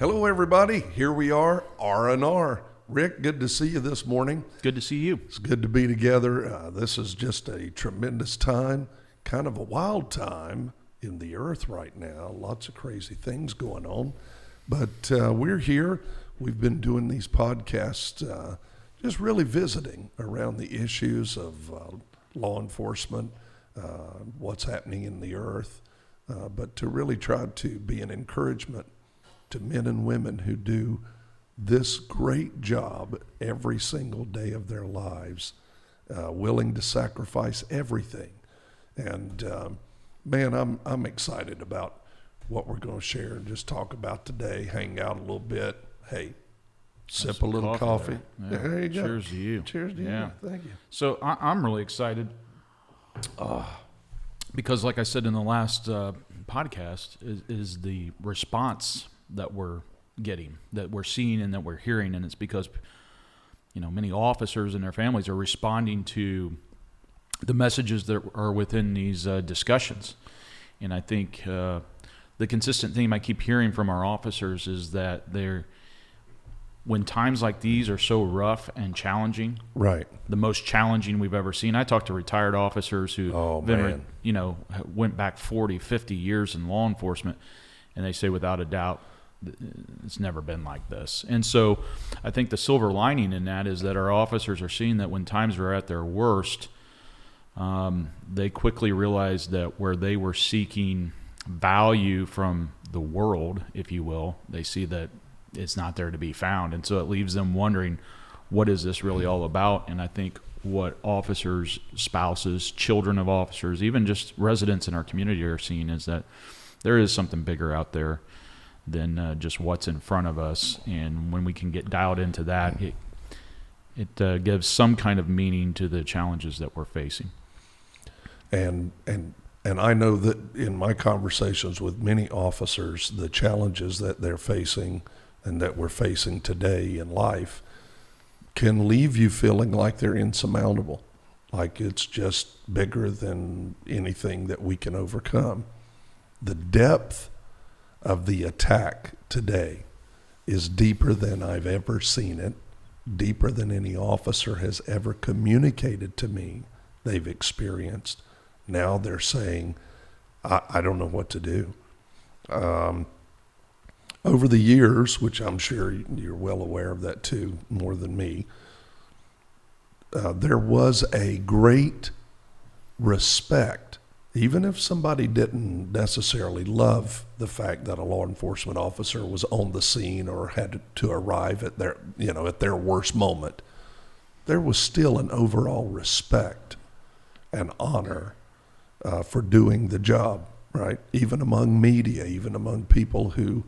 Hello, everybody. Here we are, R&R. Rick, good to see you this morning. Good to see you. It's good to be together. This is just a tremendous time, kind of a wild time in the earth right now. Lots of crazy things going on. But we're here. We've been doing these podcasts, just really visiting around the issues of law enforcement, what's happening in the earth, but to really try to be an encouragement to men and women who do this great job every single day of their lives, willing to sacrifice everything. And man, I'm excited about what we're going to share and just talk about today, hang out a little bit. Hey, sip a little coffee. There you go. Cheers to you. Cheers to you. Thank you. So I'm really excited because, like I said in the last podcast, is the response that we're getting, that we're seeing, and that we're hearing, and it's because many officers and their families are responding to the messages that are within these discussions. And I think the consistent theme I keep hearing from our officers is that when times like these are so rough and challenging, right, the most challenging we've ever seen. I talked to retired officers who went back 40, 50 years in law enforcement, and they say without a doubt it's never been like this. And so I think the silver lining in that is that our officers are seeing that when times are at their worst, they quickly realize that where they were seeking value from the world, if you will, they see that it's not there to be found. And so it leaves them wondering, what is this really all about? And I think what officers, spouses, children of officers, even just residents in our community are seeing is that there is something bigger out there than just what's in front of us. And when we can get dialed into that, it gives some kind of meaning to the challenges that we're facing. And I know that in my conversations with many officers, the challenges that they're facing and that we're facing today in life can leave you feeling like they're insurmountable, like it's just bigger than anything that we can overcome. The depth of the attack today is deeper than I've ever seen it, deeper than any officer has ever communicated to me they've experienced. Now they're saying, I don't know what to do. Over the years, which I'm sure you're well aware of that too, more than me, there was a great respect, even if somebody didn't necessarily love the fact that a law enforcement officer was on the scene or had to arrive at their worst moment, there was still an overall respect and honor for doing the job, right? Even among media, even among people who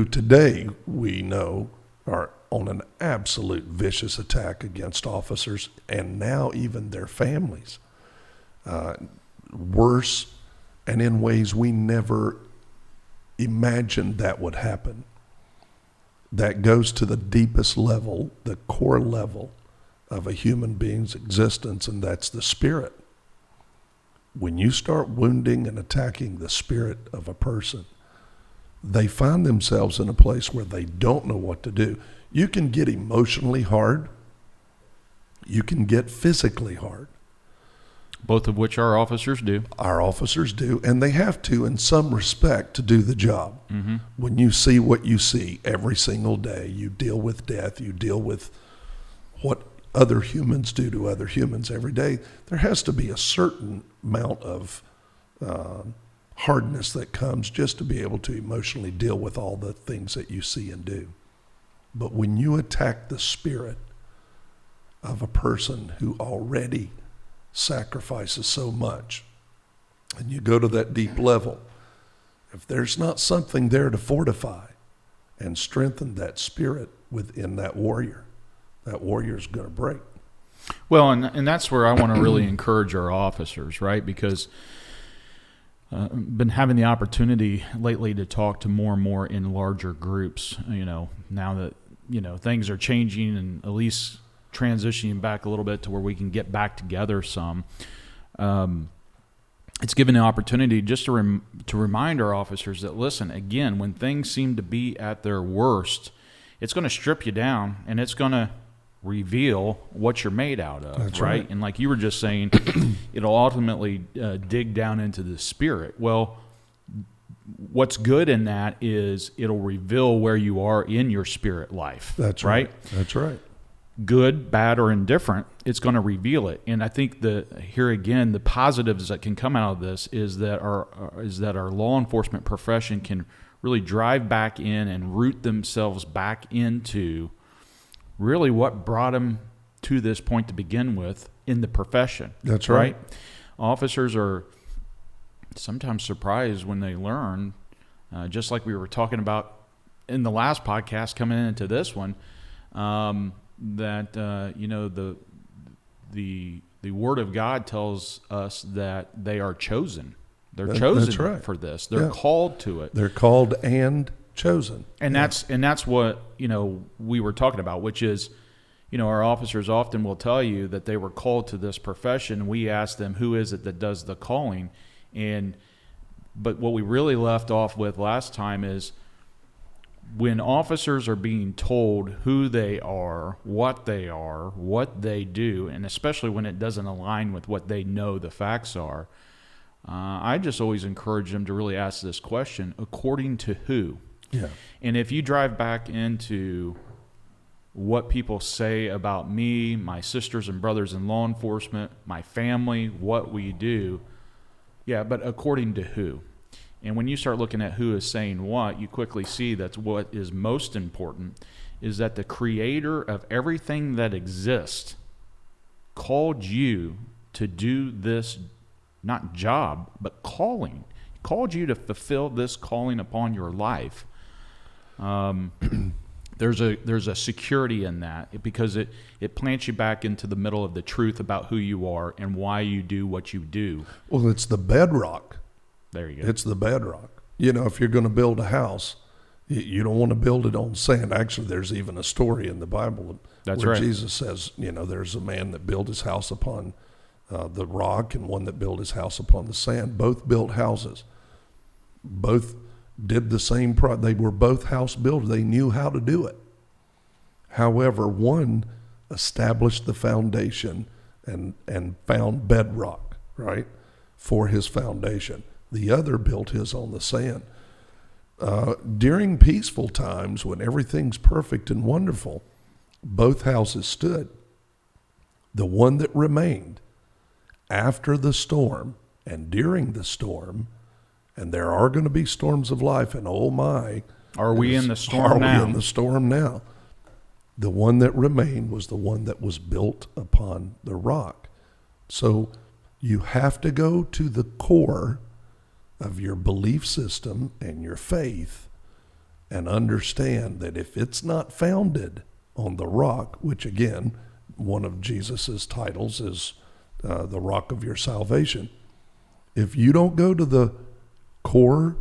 today we know are on an absolute vicious attack against officers and now even their families. Worse, and in ways we never imagined that would happen. That goes to the deepest level, the core level of a human being's existence, and that's the spirit. When you start wounding and attacking the spirit of a person, they find themselves in a place where they don't know what to do. You can get emotionally hard. You can get physically hard. Both of which our officers do. Our officers do, and they have to in some respect to do the job. Mm-hmm. When you see what you see every single day, you deal with death, you deal with what other humans do to other humans every day, there has to be a certain amount of hardness that comes just to be able to emotionally deal with all the things that you see and do. But when you attack the spirit of a person who already sacrifices so much, and you go to that deep level, if there's not something there to fortify and strengthen that spirit within that warrior's going to break. Well, and that's where I want to really encourage our officers, right? Because been having the opportunity lately to talk to more and more in larger groups, now that, things are changing and at least transitioning back a little bit to where we can get back together some. it's given the opportunity just to remind our officers that, listen, again, when things seem to be at their worst, it's going to strip you down, and it's going to reveal what you're made out of. That's right? And like you were just saying, it'll ultimately dig down into the spirit. Well, what's good in that is it'll reveal where you are in your spirit life. That's right. That's right. Good, bad, or indifferent, it's going to reveal it. And I think here again, the positives that can come out of this is that our law enforcement profession can really drive back in and root themselves back into really what brought them to this point to begin with in the profession. That's right. Officers are sometimes surprised when they learn, just like we were talking about in the last podcast coming into this one, that the Word of God tells us that they are chosen. They're chosen for this. They're called to it. They're called and chosen. And that's what we were talking about, which is, our officers often will tell you that they were called to this profession. We ask them, who is it that does the calling? But what we really left off with last time is, when officers are being told who they are, what they do, and especially when it doesn't align with what they know the facts are, I just always encourage them to really ask this question, according to who? Yeah. And if you drive back into what people say about me, my sisters and brothers in law enforcement, my family, what we do, but according to who? And when you start looking at who is saying what, you quickly see that's what is most important, is that the creator of everything that exists called you to do this, not job, but calling. He called you to fulfill this calling upon your life. There's a security in that, because it plants you back into the middle of the truth about who you are and why you do what you do. Well, it's the bedrock. There you go. It's the bedrock. If you're going to build a house, you don't want to build it on sand. Actually, there's even a story in the Bible where Jesus says, there's a man that built his house upon the rock and one that built his house upon the sand. Both built houses. Both did the same they were both house builders. They knew how to do it. However, one established the foundation and found bedrock, right, for his foundation. The other built his on the sand. During peaceful times, when everything's perfect and wonderful, both houses stood. The one that remained after the storm and during the storm, and there are going to be storms of life, and oh my. Are we in the storm now? Are we in the storm now? The one that remained was the one that was built upon the rock. So you have to go to the core of your belief system and your faith and understand that if it's not founded on the rock, which again, one of Jesus's titles is the rock of your salvation. If you don't go to the core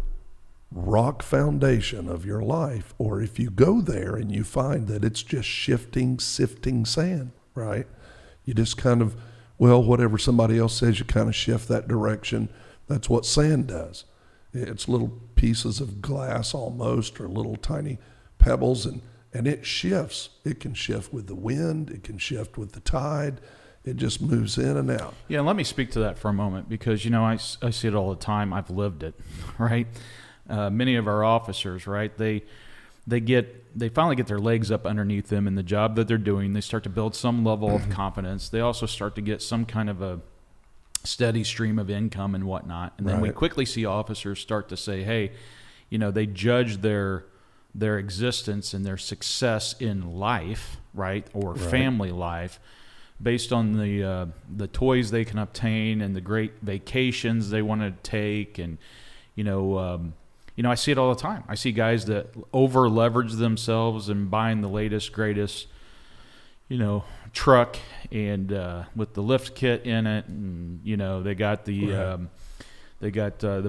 rock foundation of your life, or if you go there and you find that it's just shifting, sifting sand, right? You just kind of, whatever somebody else says, you kind of shift that direction. That's what sand does. It's little pieces of glass almost, or little tiny pebbles, and it shifts. It can shift with the wind. It can shift with the tide. It just moves in and out. Yeah, let me speak to that for a moment, because, I see it all the time. I've lived it, right? Many of our officers, right, they finally get their legs up underneath them in the job that they're doing. They start to build some level of confidence. They also start to get some kind of a steady stream of income and whatnot. And then we quickly see officers start to say, hey, they judge their existence and their success in life, right, or family life, based on the toys they can obtain and the great vacations they want to take. And, I see it all the time. I see guys that over leverage themselves and buying the latest, greatest, truck and with the lift kit in it, and they got the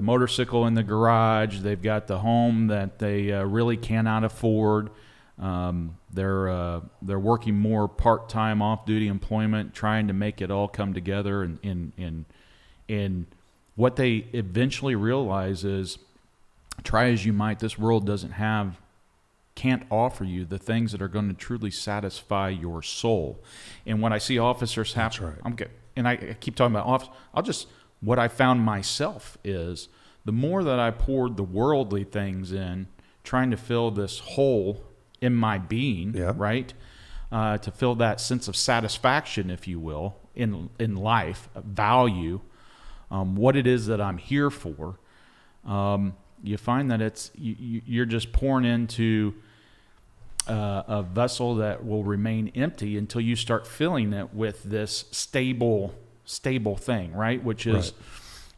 motorcycle in the garage. They've got the home that they really cannot afford. They're working more part-time off-duty employment, trying to make it all come together and what they eventually realize is, try as you might, this world can't offer you the things that are going to truly satisfy your soul. And when I see officers have, right. And I keep talking about officers, what I found myself is, the more that I poured the worldly things in, trying to fill this hole in my being, right? To fill that sense of satisfaction, if you will, in life, value, what it is that I'm here for, you find that you're just pouring into a vessel that will remain empty until you start filling it with this stable thing, right? Which is,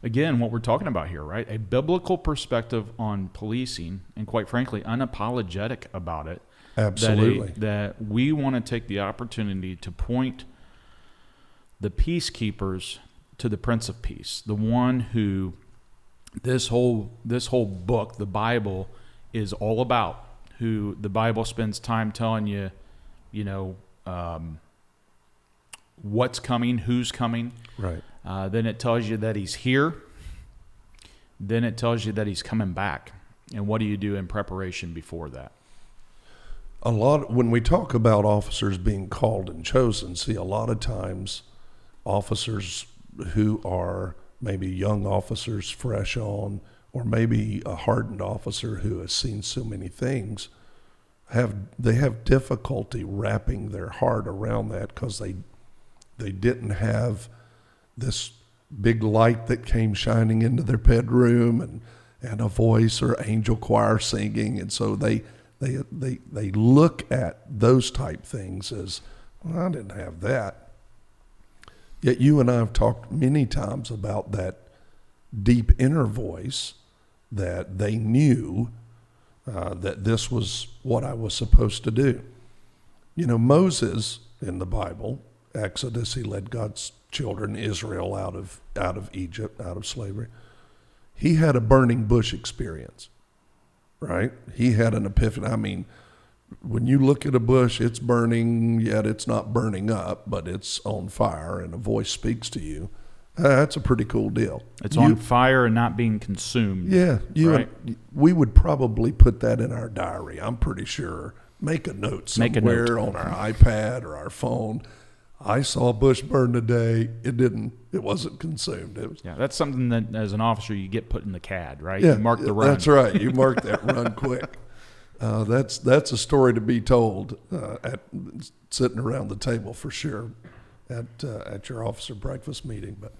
again, what we're talking about here, right? A biblical perspective on policing, and quite frankly, unapologetic about it. Absolutely. That we want to take the opportunity to point the peacekeepers to the Prince of Peace, the one who this whole book, the Bible, is all about, who the Bible spends time telling you, what's coming, who's coming. Right. Then it tells you that he's here. Then it tells you that he's coming back. And what do you do in preparation before that? When we talk about officers being called and chosen, see, a lot of times officers who are maybe young officers fresh on, or maybe a hardened officer who has seen so many things, they have difficulty wrapping their heart around that, because they didn't have this big light that came shining into their bedroom and a voice or angel choir singing, and so they look at those type things as, well, I didn't have that. Yet you and I have talked many times about that deep inner voice that they knew that this was what I was supposed to do. Moses in the Bible, Exodus, he led God's children, Israel, out of Egypt, out of slavery. He had a burning bush experience, right? He had an epiphany. I mean, when you look at a bush, it's burning, yet it's not burning up, but it's on fire, and a voice speaks to you. That's a pretty cool deal. It's on fire and not being consumed. Yeah. Right? We would probably put that in our diary, I'm pretty sure. Make a note somewhere on our iPad or our phone. I saw a bush burn today. It wasn't consumed. That's something that as an officer you get put in the CAD, right? Yeah, you mark the run. That's right. You mark that run quick. That's a story to be told at sitting around the table for sure at your officer breakfast meeting. But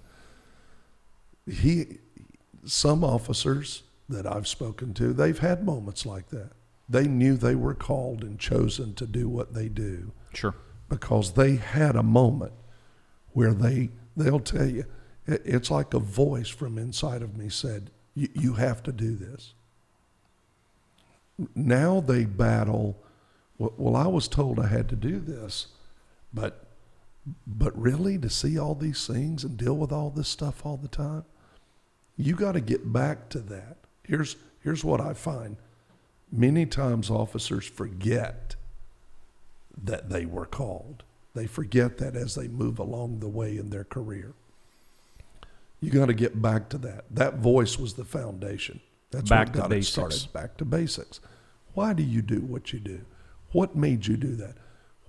some officers that I've spoken to, they've had moments like that. They knew they were called and chosen to do what they do. Sure. Because they had a moment where they'll tell you, it's like a voice from inside of me said, you have to do this. Now they battle, well, I was told I had to do this, but really, to see all these things and deal with all this stuff all the time, you got to get back to that. Here's what I find. Many times officers forget that they were called. They forget that as they move along the way in their career. You got to get back to that. That voice was the foundation. That's back what to got basics. it started. Back to basics. Why do you do what you do? What made you do that?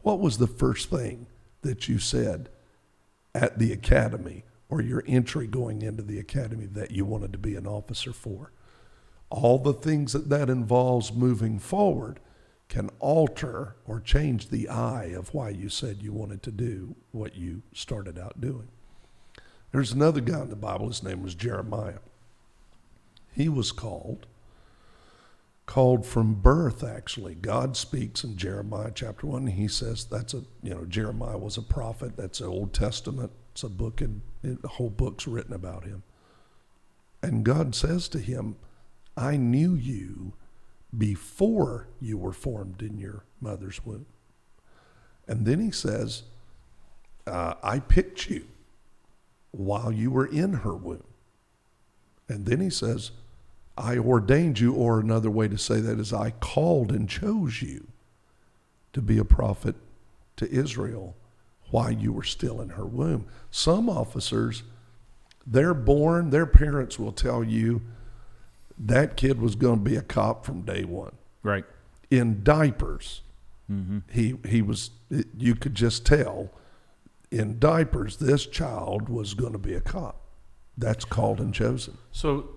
What was the first thing that you said at the academy or your entry going into the academy that you wanted to be an officer for? All the things that involves moving forward can alter or change the eye of why you said you wanted to do what you started out doing. There's another guy in the Bible, his name was Jeremiah. He was called from birth, actually. God speaks in Jeremiah chapter 1. He says Jeremiah was a prophet. That's the Old Testament. It's a book, and the whole book's written about him. And God says to him, I knew you before you were formed in your mother's womb. And then he says, I picked you while you were in her womb. And then he says, I ordained you, or another way to say that is I called and chose you to be a prophet to Israel while you were still in her womb. Some officers, They're born, their parents will tell you that kid was going to be a cop from day one. Right. In diapers, he was, you could just tell in diapers, this child was going to be a cop. That's called and chosen. So,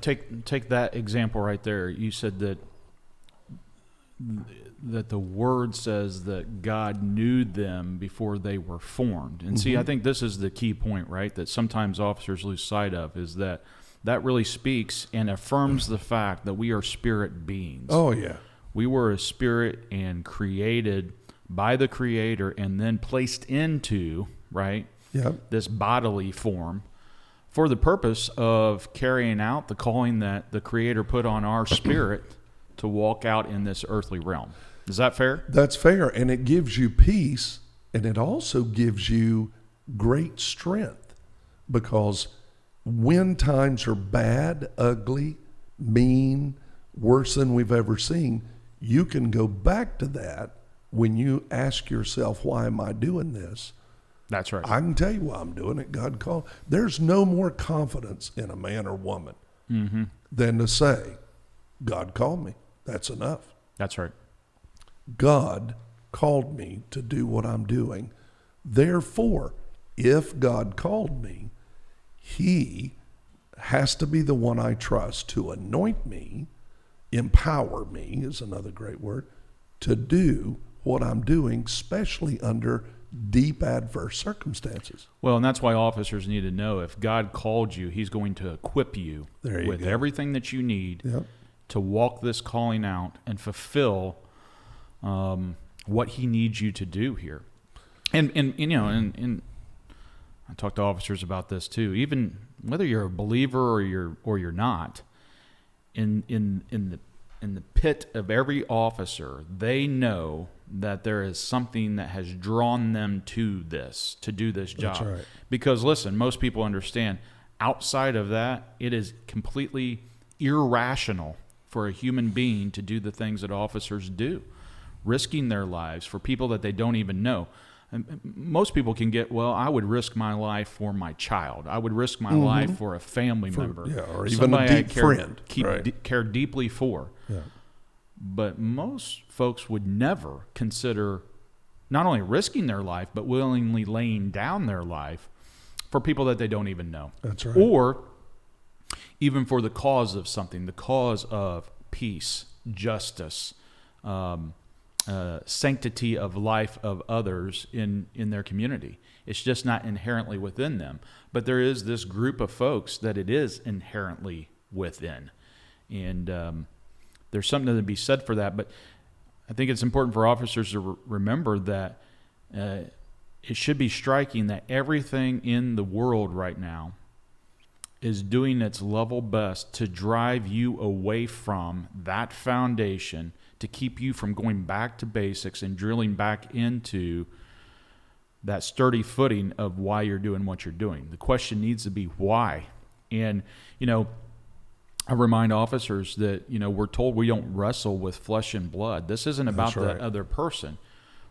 take that example right there. You said that the word says that God knew them before they were formed. And see, I think this is the key point, right? That sometimes officers lose sight of, is that really speaks and affirms the fact that we are spirit beings. Oh, yeah. We were a spirit and created by the Creator and then placed into, right, this bodily form for the purpose of carrying out the calling that the Creator put on our spirit to walk out in this earthly realm. Is that fair? That's fair. And it gives you peace, and it also gives you great strength, because when times are bad, ugly, mean, worse than we've ever seen, you can go back to that when you ask yourself, why am I doing this? That's right. I can tell you why I'm doing it. God called. There's no more confidence in a man or woman than to say, God called me. That's enough. That's right. God called me to do what I'm doing. Therefore, if God called me, he has to be the one I trust to anoint me, empower me is another great word, to do what I'm doing, especially under deep adverse circumstances. Well, and that's why officers need to know, if God called you, he's going to equip you with everything that you need to walk this calling out and fulfill what he needs you to do here. And I talk to officers about this too. Even whether you're a believer or you're not, in the pit of every officer, they know that there is something that has drawn them to do this job. That's right. Because listen, most people understand, outside of that, it is completely irrational for a human being to do the things that officers do, risking their lives for people that they don't even know. And most people can get, well, I would risk my life for my child. I would risk my life for a family member. Yeah, or even somebody a deep friend. Care deeply for. Yeah. But most folks would never consider not only risking their life, but willingly laying down their life for people that they don't even know. That's right. Or even for the cause of something, the cause of peace, justice, sanctity of life of others in their community. It's just not inherently within them. But there is this group of folks that it is inherently within. And there's something to be said for that. But I think it's important for officers to remember that it should be striking that everything in the world right now is doing its level best to drive you away from that foundation, to keep you from going back to basics and drilling back into that sturdy footing of why you're doing what you're doing. The question needs to be why. And, I remind officers that, we're told we don't wrestle with flesh and blood. This isn't about the other person.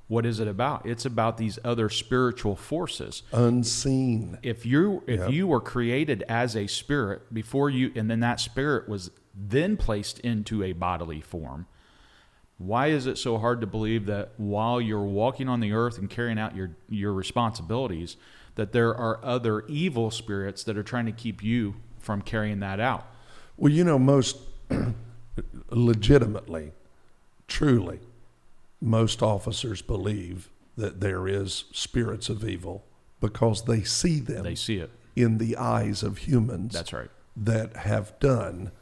What is it about? It's about these other spiritual forces. Unseen. If you were created as a spirit before you, and then that spirit was then placed into a bodily form, why is it so hard to believe that while you're walking on the earth and carrying out your responsibilities, that there are other evil spirits that are trying to keep you from carrying that out? Well, most legitimately, truly, most officers believe that there is spirits of evil because they see them. They see it in the eyes of humans. That's right. That have done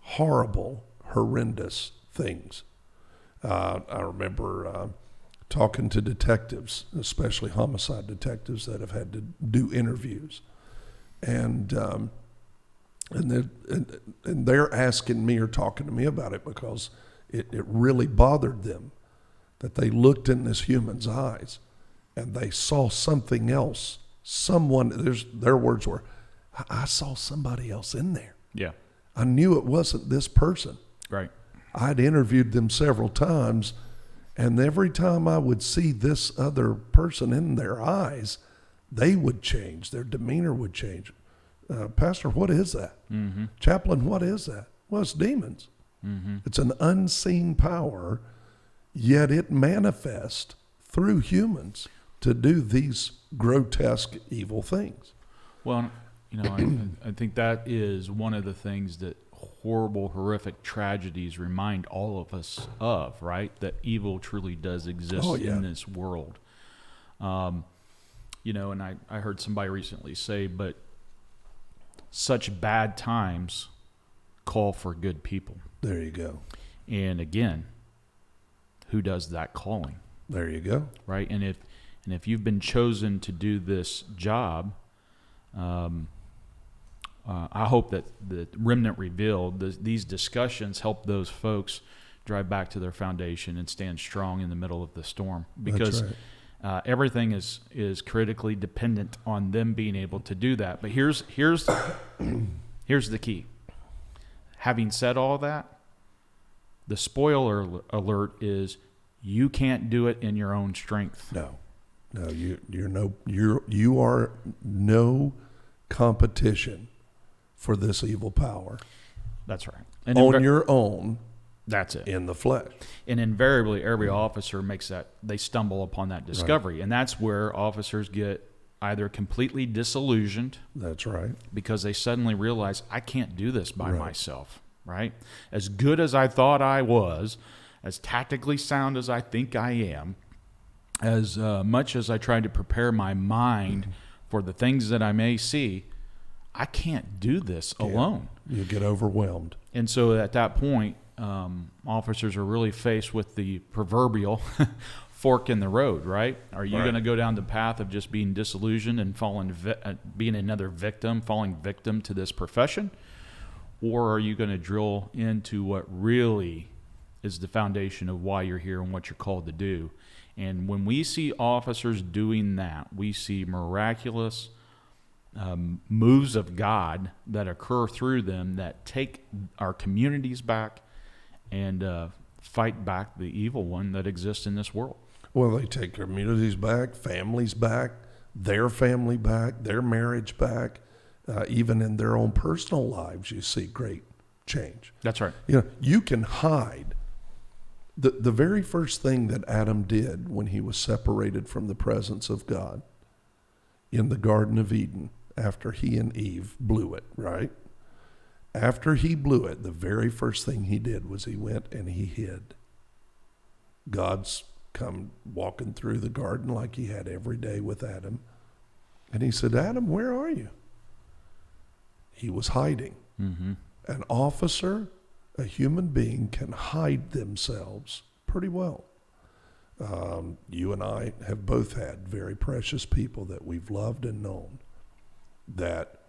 horrible, horrendous things. I remember talking to detectives, especially homicide detectives that have had to do interviews, and they're asking me or talking to me about it because it really bothered them that they looked in this human's eyes and they saw something else. Their words were, I saw somebody else in there. Yeah. I knew it wasn't this person. Right. I'd interviewed them several times, and every time I would see this other person in their eyes, they would change. Their demeanor would change. Pastor, what is that? Mm-hmm. Chaplain, what is that? Well, it's demons. Mm-hmm. It's an unseen power, yet it manifests through humans to do these grotesque, evil things. Well, I think that is one of the things that horrible, horrific tragedies remind all of us of, right? That evil truly does exist in this world. And I heard somebody recently say, but such bad times call for good people. There you go. And again, who does that calling? There you go. Right? And if you've been chosen to do this job, I hope that the Remnant Revealed, these discussions help those folks drive back to their foundation and stand strong in the middle of the storm. Because everything is critically dependent on them being able to do that. But here's the key. Having said all that, the spoiler alert is you can't do it in your own strength. No, you are no competition for this evil power. That's right. And on your own. That's it. In the flesh. And invariably, every officer they stumble upon that discovery. Right. And that's where officers get either completely disillusioned. That's right. Because they suddenly realize, I can't do this by myself, right? As good as I thought I was, as tactically sound as I think I am, as much as I tried to prepare my mind for the things that I may see, I can't do this alone. You get overwhelmed. And so at that point, officers are really faced with the proverbial fork in the road, right? Are you going to go down the path of just being disillusioned and being another victim, falling victim to this profession? Or are you going to drill into what really is the foundation of why you're here and what you're called to do? And when we see officers doing that, we see miraculous moves of God that occur through them that take our communities back and fight back the evil one that exists in this world. Well, they take communities back, families back, their family back, their marriage back. Even in their own personal lives, you see great change. That's right. You can hide. The very first thing that Adam did when he was separated from the presence of God in the Garden of Eden, after he and Eve blew it, right? After he blew it, the very first thing he did was he went and he hid. God's come walking through the garden like he had every day with Adam. And he said, Adam, where are you? He was hiding. Mm-hmm. An officer, a human being, can hide themselves pretty well. You and I have both had very precious people that we've loved and known that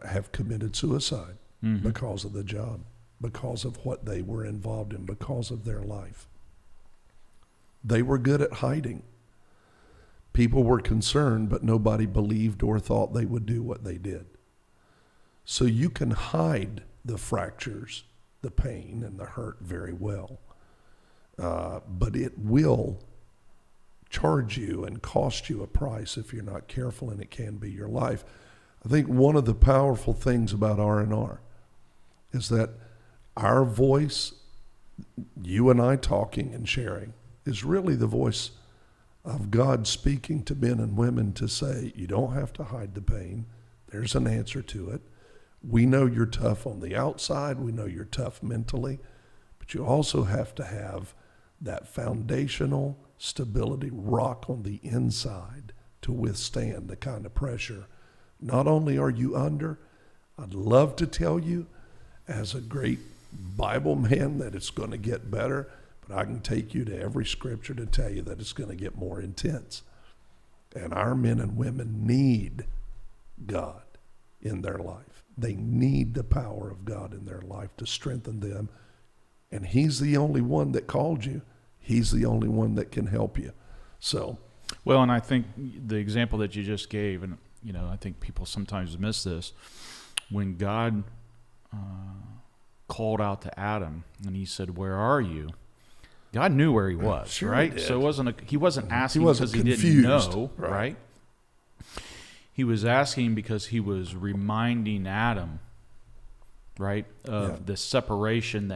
have committed suicide because of the job, because of what they were involved in, because of their life. They were good at hiding. People were concerned, but nobody believed or thought they would do what they did. So you can hide the fractures, the pain, and the hurt very well. But it will charge you and cost you a price if you're not careful, and it can be your life. I think one of the powerful things about R&R is that our voice, you and I talking and sharing, is really the voice of God speaking to men and women to say, you don't have to hide the pain. There's an answer to it. We know you're tough on the outside. We know you're tough mentally. But you also have to have that foundational stability rock on the inside to withstand the kind of pressure. Not only are you under, I'd love to tell you as a great Bible man that it's going to get better, but I can take you to every scripture to tell you that it's going to get more intense. And our men and women need God in their life. They need the power of God in their life to strengthen them. And he's the only one that called you. He's the only one that can help you. So, well, and I think the example that you just gave, and I think people sometimes miss this, when God called out to Adam and he said, "Where are you?" God knew where he was, sure right? He did. So he wasn't asking he wasn't because confused, he didn't know, right? He was asking because he was reminding Adam, right, of the separation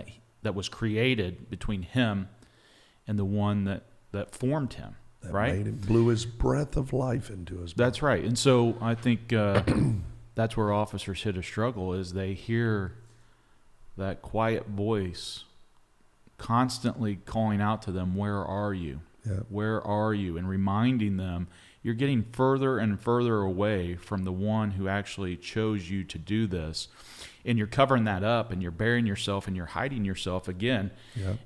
that was created between him and the one that formed him, that right? made him, blew his breath of life into his body. That's right. And so I think that's where officers hit a struggle, is they hear that quiet voice constantly calling out to them, where are you? Yeah. Where are you? And reminding them, you're getting further and further away from the one who actually chose you to do this. And you're covering that up, and you're burying yourself, and you're hiding yourself again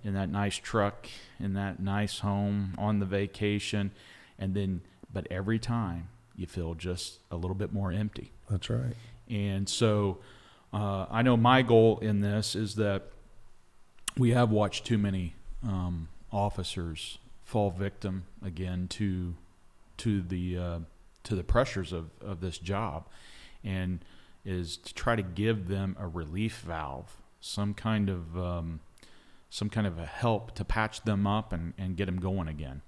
in that nice truck, in that nice home, on the vacation. But every time you feel just a little bit more empty. That's right. And so I know my goal in this is that we have watched too many officers fall victim again to the pressures of this job, and is to try to give them a relief valve, some kind of a help to patch them up and get them going again.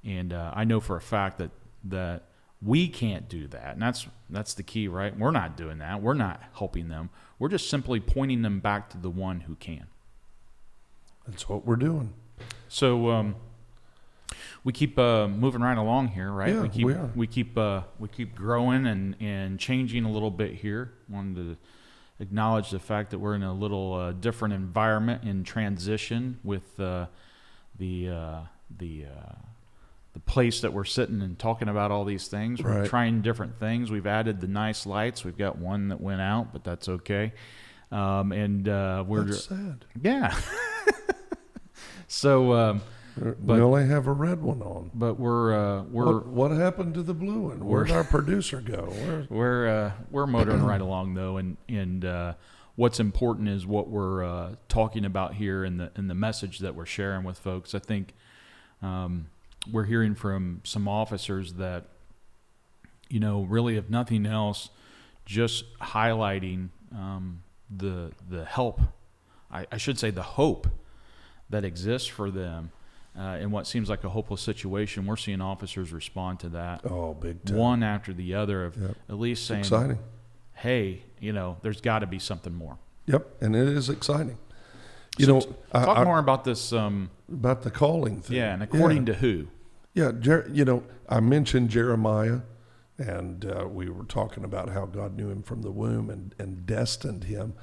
And I know for a fact that we can't do that, and that's the key, right? We're not doing that. We're not helping them. We're just simply pointing them back to the one who can. That's what we're doing. So we keep moving right along here, right? Yeah, we keep growing and changing a little bit here. Wanted to acknowledge the fact that we're in a little different environment in transition with the place that we're sitting and talking about all these things. We're trying different things. We've added the nice lights. We've got one that went out, but that's okay. That's sad. Yeah. So. We only have a red one on. But we're what happened to the blue one? Where'd our producer go? We're motoring right along though, and what's important is what we're talking about here in the message that we're sharing with folks. I think we're hearing from some officers that, really, if nothing else, just highlighting the help, I should say the hope that exists for them. In what seems like a hopeless situation, we're seeing officers respond to that. Oh, big time. One after the other of at least saying, exciting. Hey, there's got to be something more. Yep, and it is exciting. Talk more about this. About the calling thing. Yeah, and according to who? Yeah, I mentioned Jeremiah, and we were talking about how God knew him from the womb and destined him.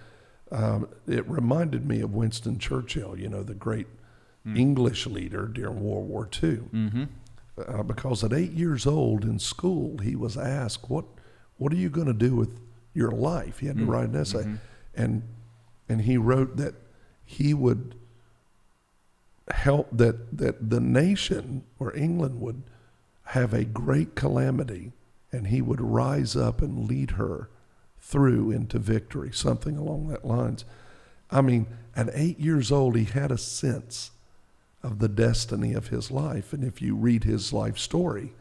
It reminded me of Winston Churchill, the great English leader during World War II. Mm-hmm. Because at 8 years old in school, he was asked, what are you going to do with your life? He had to write an essay. Mm-hmm. And he wrote that he would help that the nation, or England, would have a great calamity, and he would rise up and lead her through into victory, something along that lines. I mean, at 8 years old, he had a sense of the destiny of his life. And if you read his life story,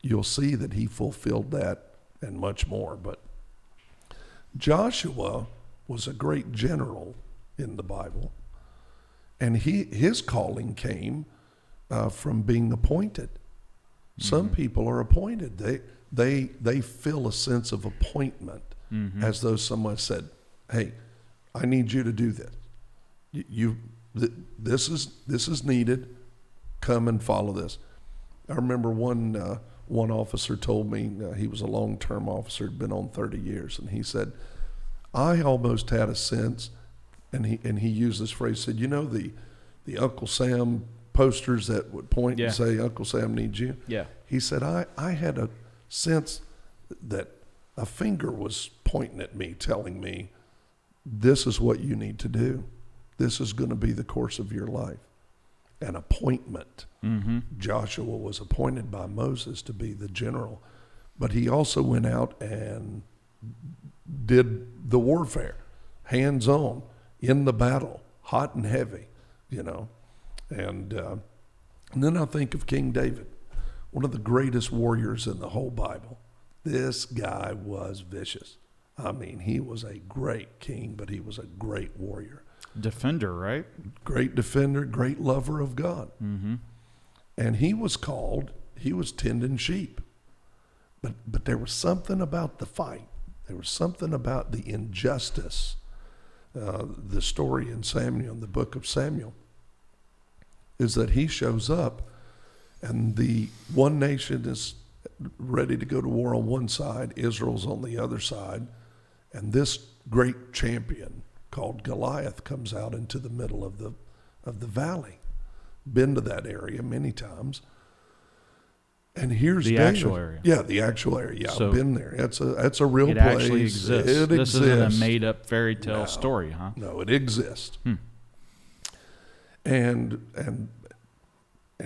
you'll see that he fulfilled that and much more. But Joshua was a great general in the Bible. And his calling came from being appointed. Mm-hmm. Some people are appointed. They feel a sense of appointment, as though someone said, hey, I need you to do this. This is needed. Come and follow this. I remember one officer told me, he was a long-term officer, had been on 30 years, and he said, I almost had a sense, and he used this phrase, said, the Uncle Sam posters that would point and say, Uncle Sam needs you? Yeah. He said, I had a sense that a finger was pointing at me, telling me, this is what you need to do. This is going to be the course of your life. An appointment. Mm-hmm. Joshua was appointed by Moses to be the general, but he also went out and did the warfare, hands-on, in the battle, hot and heavy, And then I think of King David, one of the greatest warriors in the whole Bible. This guy was vicious. I mean, he was a great king, but he was a great warrior. Defender, right? Great defender, great lover of God. Mm-hmm. And he was tending sheep. But there was something about the fight. There was something about the injustice. The story in Samuel, in the book of Samuel, is that he shows up and the one nation is ready to go to war on one side, Israel's on the other side, and this great champion called Goliath comes out into the middle of the valley. Been to that area many times. And here's the David. Actual area. Yeah, the actual area. Yeah, So I've been there. That's a real It place. actually exists. It This exists. isn't a made-up fairy tale story, huh? No, it exists. And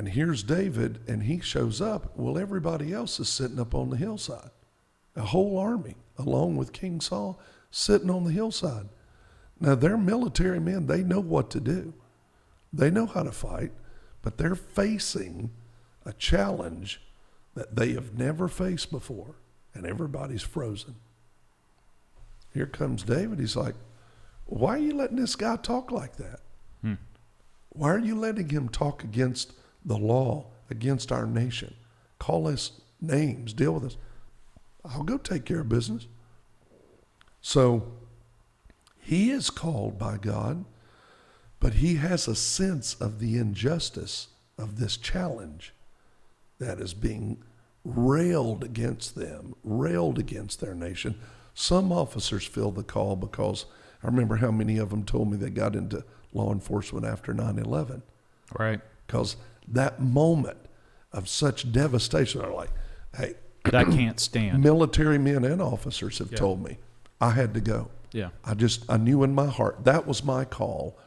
here's David, and he shows up. Well, everybody else is sitting up on the hillside. A whole army, along with King Saul, sitting on the hillside. Now, they're military men. They know what to do. They know how to fight, but they're facing a challenge that they have never faced before, and everybody's frozen. Here comes David. He's like, why are you letting this guy talk like that? Why are you letting him talk against the law, against our nation? Call us names, deal with us. I'll go take care of business. So he is called by God, but he has a sense of the injustice of this challenge that is being railed against them, railed against their nation. Some officers feel the call because I remember how many of them told me they got into law enforcement after 9/11. Right. Because that moment of such devastation, they're like, hey, That can't stand. military men and officers have told me I had to go. Yeah. I knew in my heart that was my call.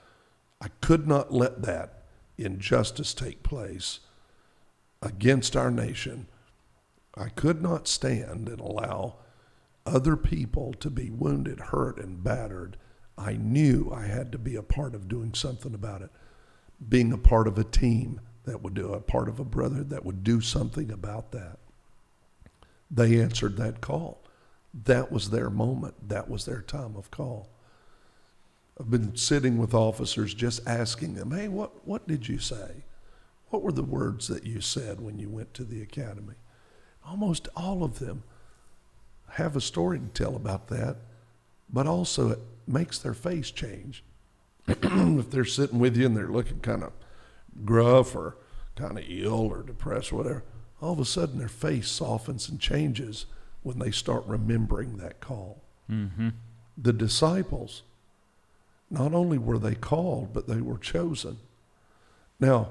I could not let that injustice take place against our nation. I could not stand and allow other people to be wounded, hurt, and battered. I knew I had to be a part of doing something about it, being a part of a team that would do, a part of a brother that would do something about that. They answered that call. That was their moment. That was their time of call. I've been sitting with officers just asking them, hey, what did you say? What were the words that you said when you went to the academy? Almost all of them have a story to tell about that, but also it makes their face change. If they're sitting with you and they're looking kind of gruff or kind of ill or depressed or whatever, all of a sudden their face softens and changes when they start remembering that call. Mm-hmm. The disciples, not only were they called, but they were chosen. Now,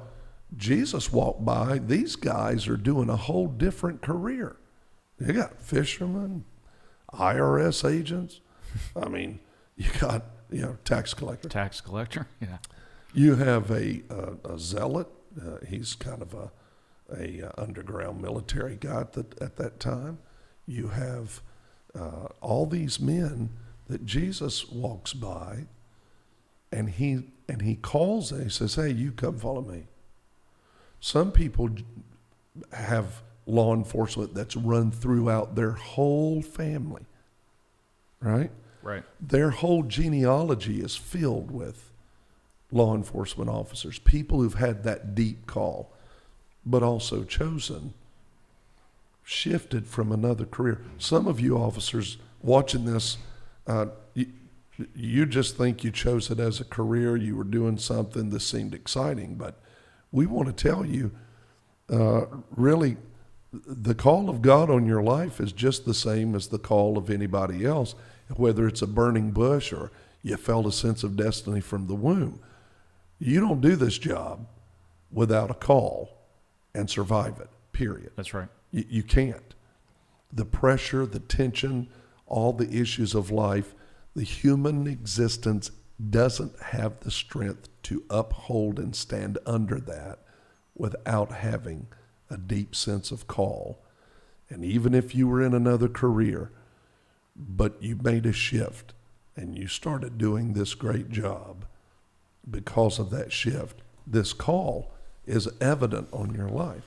Jesus walked by. These guys are doing a whole different career. You got fishermen, IRS agents. I mean, you got, tax collector. Tax collector, yeah. You have a zealot. He's kind of a underground military guy at that time. You have all these men that Jesus walks by, and he calls and he says, hey, you come follow me. Some people have law enforcement that's run throughout their whole family, right? Right. Their whole genealogy is filled with law enforcement officers, people who've had that deep call, but also chosen, shifted from another career. Some of you officers watching this, you just think you chose it as a career. You were doing something that seemed exciting, but we want to tell you, really, the call of God on your life is just the same as the call of anybody else, whether it's a burning bush or you felt a sense of destiny from the womb. You don't do this job without a call and survive it, period. That's right. You can't. The pressure, the tension, all the issues of life, the human existence doesn't have the strength to uphold and stand under that without having a deep sense of call. And even if you were in another career, but you made a shift and you started doing this great job, because of that shift, this call is evident on your life.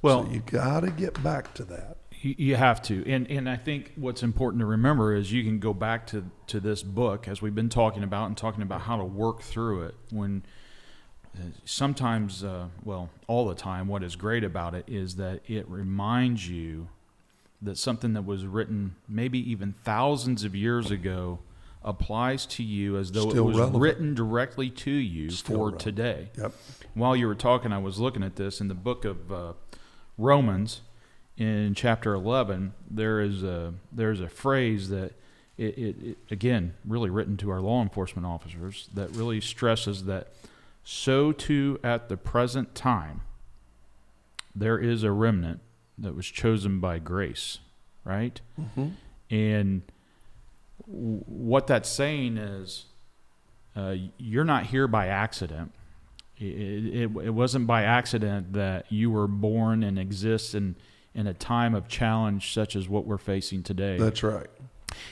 Well, so you got to get back to that. You have to. And I think what's important to remember is you can go back to this book, as we've been talking about, and talking about how to work through it. When sometimes, all the time, what is great about it is that it reminds you that something that was written maybe even thousands of years ago applies to you as though Still it was relevant. written directly to you Still for relevant. today. Yep. While you were talking, I was looking at this in the book of Romans, in chapter 11. There's a phrase that it again really written to our law enforcement officers that really stresses that so too at the present time there is a remnant that was chosen by grace, right? Mm-hmm. And what that's saying is you're not here by accident. It wasn't by accident that you were born and exist in a time of challenge such as what we're facing today. That's right.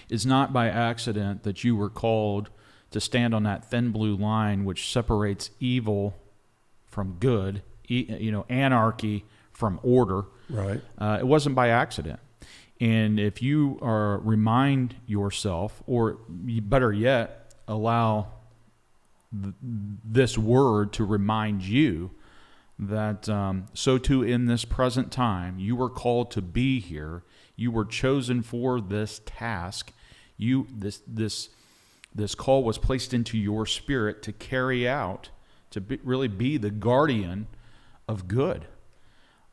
It's not by accident that you were called to stand on that thin blue line which separates evil from good, anarchy from order. Right. It wasn't by accident. And if you remind yourself, or better yet, allow this word to remind you that so too in this present time, you were called to be here. You were chosen for this task. This call was placed into your spirit to carry out, to really be the guardian of good.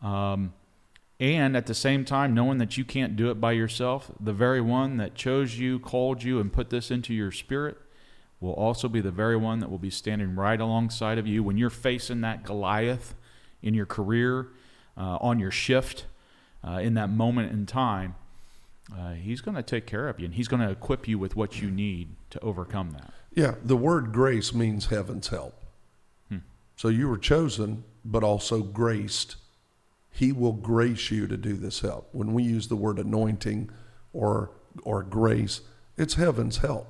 And at the same time, knowing that you can't do it by yourself, the very one that chose you, called you, and put this into your spirit will also be the very one that will be standing right alongside of you when you're facing that Goliath in your career, on your shift, in that moment in time. He's going to take care of you, and he's going to equip you with what you need to overcome that. Yeah, the word grace means heaven's help. So you were chosen, but also graced. He will grace you to do this help. When we use the word anointing or grace, it's heaven's help.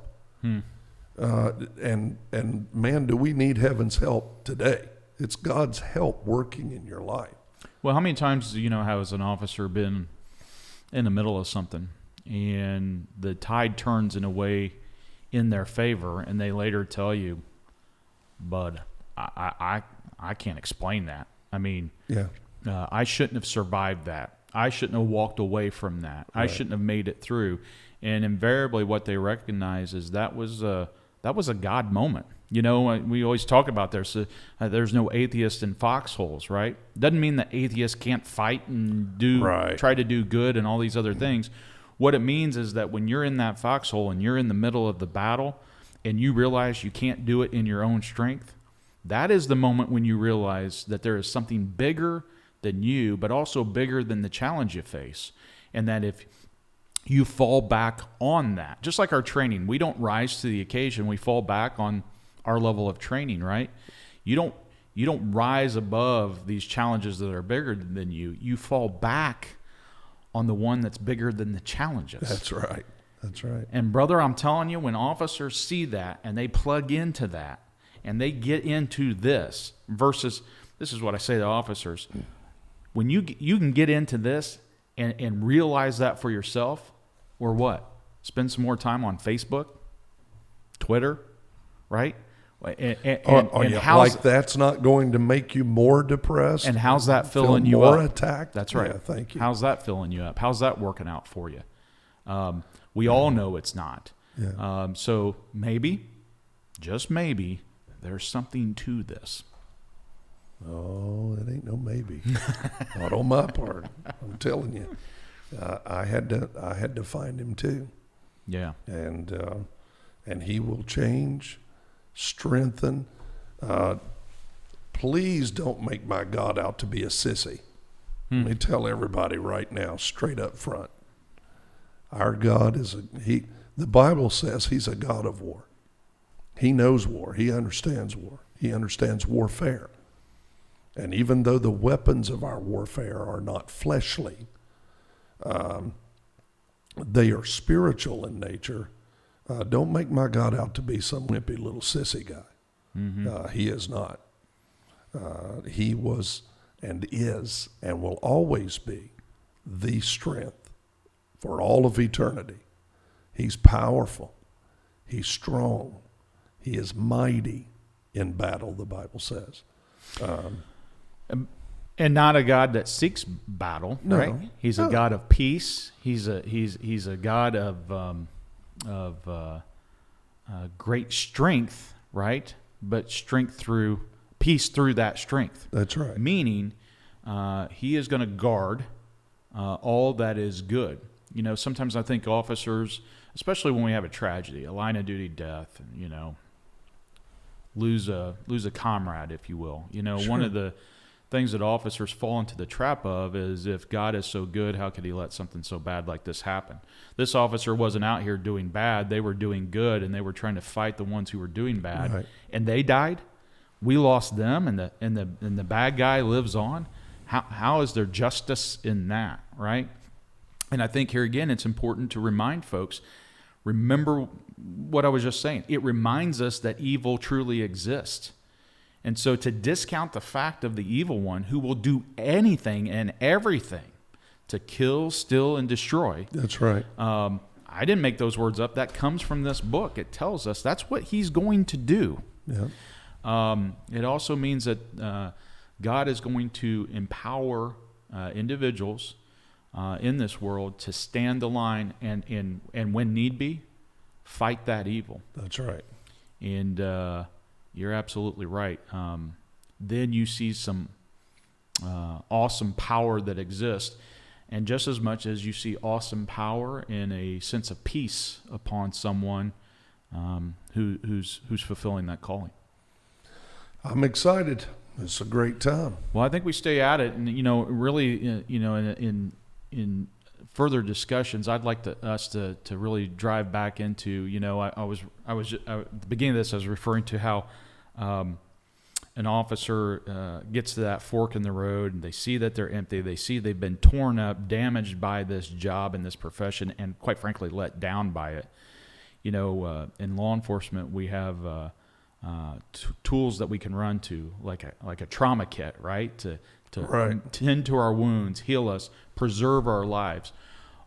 And man, do we need heaven's help today? It's God's help working in your life. Well, how many times do you know how as an officer been in the middle of something and the tide turns in a way in their favor, and they later tell you, "Bud, I can't explain that. I mean, Yeah. I shouldn't have survived that. I shouldn't have walked away from that. I shouldn't have made it through." And invariably, what they recognize is that was a God moment. You know, we always talk about there's no atheist in foxholes, right? Doesn't mean that atheists can't fight and try to do good and all these other things. What it means is that when you're in that foxhole and you're in the middle of the battle and you realize you can't do it in your own strength, that is the moment when you realize that there is something bigger than you, but also bigger than the challenge you face. And that if you fall back on that, just like our training, we don't rise to the occasion, we fall back on our level of training, right? You don't rise above these challenges that are bigger than you. You fall back on the one that's bigger than the challenges. That's right. That's right. And brother, I'm telling you, when officers see that and they plug into that and they get into this versus, this is what I say to officers, when you can get into this and realize that for yourself, or what? Spend some more time on Facebook, Twitter, right? And like that's not going to make you more depressed? And how's that filling feel you more up? attacked? That's right. Yeah, thank you. How's that filling you up? How's that working out for you? We all know it's not. Yeah. So maybe, just maybe, there's something to this. Oh, it ain't no maybe. Not on my part. I'm telling you. I had to find him too. Yeah. And he will change, strengthen. Please don't make my God out to be a sissy. Let me tell everybody right now, straight up front. Our God is the Bible says he's a God of war. He knows war. He understands war. He understands warfare. And even though the weapons of our warfare are not fleshly, they are spiritual in nature. Don't make my God out to be some wimpy little sissy guy. Mm-hmm. He is not. He was and is and will always be the strength for all of eternity. He's powerful. He's strong. He is mighty in battle, the Bible says. And not a God that seeks battle, No. right? He's a God of peace. He's a God of great strength, right? But strength through peace through that strength. That's right. Meaning, he is going to guard all that is good. You know, sometimes I think officers, especially when we have a tragedy, a line of duty death, you know, lose a comrade, if you will. You know, Sure. One of the things that officers fall into the trap of is, if God is so good, how could he let something so bad like this happen? This officer wasn't out here doing bad. They were doing good, and they were trying to fight the ones who were doing bad. Right. And they died. We lost them, and the bad guy lives on. How is there justice in that, right? And I think here again, it's important to remind folks, remember what I was just saying. It reminds us that evil truly exists. And so to discount the fact of the evil one who will do anything and everything to kill, steal, and destroy. That's right. I didn't make those words up. That comes from this book. It tells us that's what he's going to do. Yeah. It also means that God is going to empower individuals in this world to stand the line and when need be, fight that evil. That's right. And you're absolutely right. Then you see some awesome power that exists. And just as much as you see awesome power in a sense of peace upon someone who's fulfilling that calling. I'm excited. It's a great time. Well, I think we stay at it, and really, in further discussions, I'd like us to really drive back into. I was at the beginning of this. I was referring to how an officer gets to that fork in the road, and they see that they're empty. They see they've been torn up, damaged by this job and this profession, and quite frankly, let down by it. In law enforcement, we have tools that we can run to, like a trauma kit, right? To Right. tend to our wounds, heal us, preserve our lives.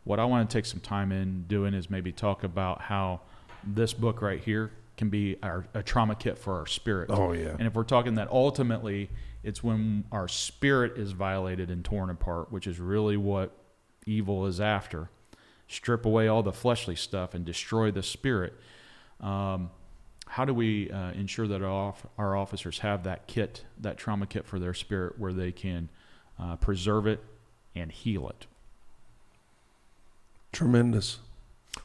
What I want to take some time in doing is maybe talk about how this book right here can be a trauma kit for our spirit. Oh, yeah. And if we're talking that ultimately it's when our spirit is violated and torn apart, which is really what evil is after. Strip away all the fleshly stuff and destroy the spirit. How do we ensure that our officers have that kit, that trauma kit for their spirit, where they can preserve it and heal it? Tremendous.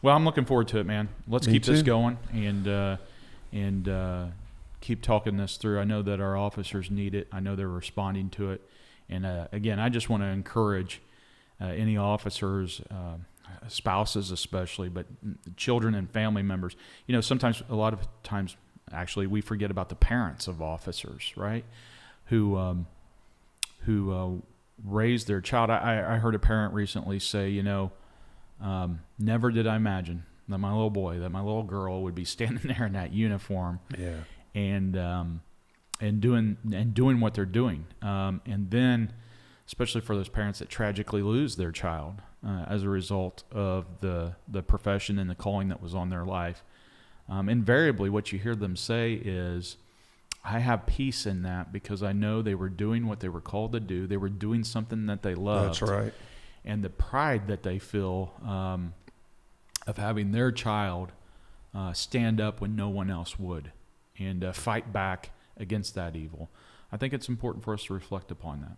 Well, I'm looking forward to it, man. Let's Me keep this too. going and keep talking this through. I know that our officers need it. I know they're responding to it. And again, I just want to encourage any officers, spouses especially, but children and family members. Sometimes, a lot of times, actually, we forget about the parents of officers, right? Who raised their child. I heard a parent recently say, never did I imagine that my little boy, that my little girl would be standing there in that uniform, Yeah. and doing what they're doing, and then, especially for those parents that tragically lose their child as a result of the profession and the calling that was on their life. Invariably, what you hear them say is, I have peace in that because I know they were doing what they were called to do. They were doing something that they loved. That's right. And the pride that they feel of having their child stand up when no one else would and fight back against that evil. I think it's important for us to reflect upon that.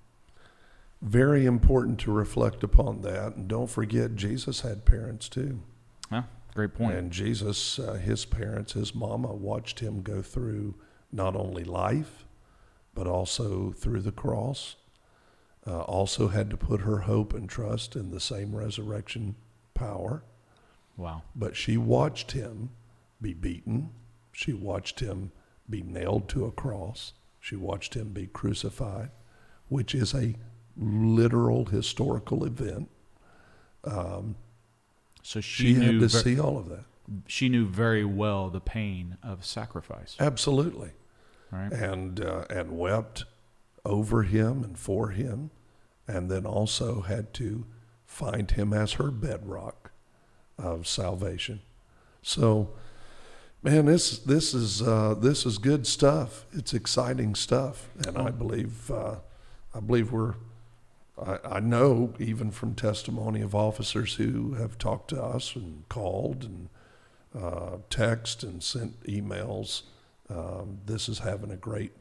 Very important to reflect upon that. And don't forget, Jesus had parents too. Huh? Great point. And Jesus, his parents, his mama, watched him go through not only life, but also through the cross. Also had to put her hope and trust in the same resurrection power. Wow. But she watched him be beaten. She watched him be nailed to a cross. She watched him be crucified, which is a literal historical event. So She had to see all of that. She knew very well the pain of sacrifice. Absolutely. Right. And wept over him and for him, and then also had to find him as her bedrock of salvation. So, man, this is good stuff. It's exciting stuff, and I believe I believe I know even from testimony of officers who have talked to us and called and text and sent emails, this is having a great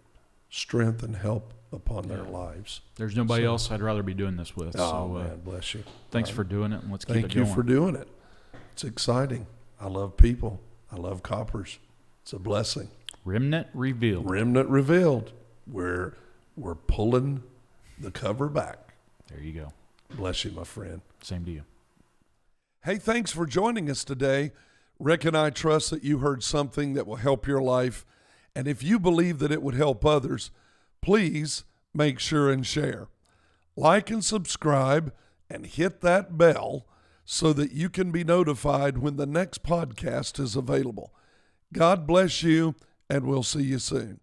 strength and help upon their lives. There's nobody else I'd rather be doing this with. Oh, man, bless you. Thanks for doing it, and let's keep it going. Thank you for doing it. It's exciting. I love people. I love coppers. It's a blessing. Remnant Revealed. Remnant Revealed. We're pulling the cover back. There you go. Bless you, my friend. Same to you. Hey, thanks for joining us today. Rick and I trust that you heard something that will help your life. And if you believe that it would help others, please make sure and share. Like and subscribe and hit that bell so that you can be notified when the next podcast is available. God bless you, and we'll see you soon.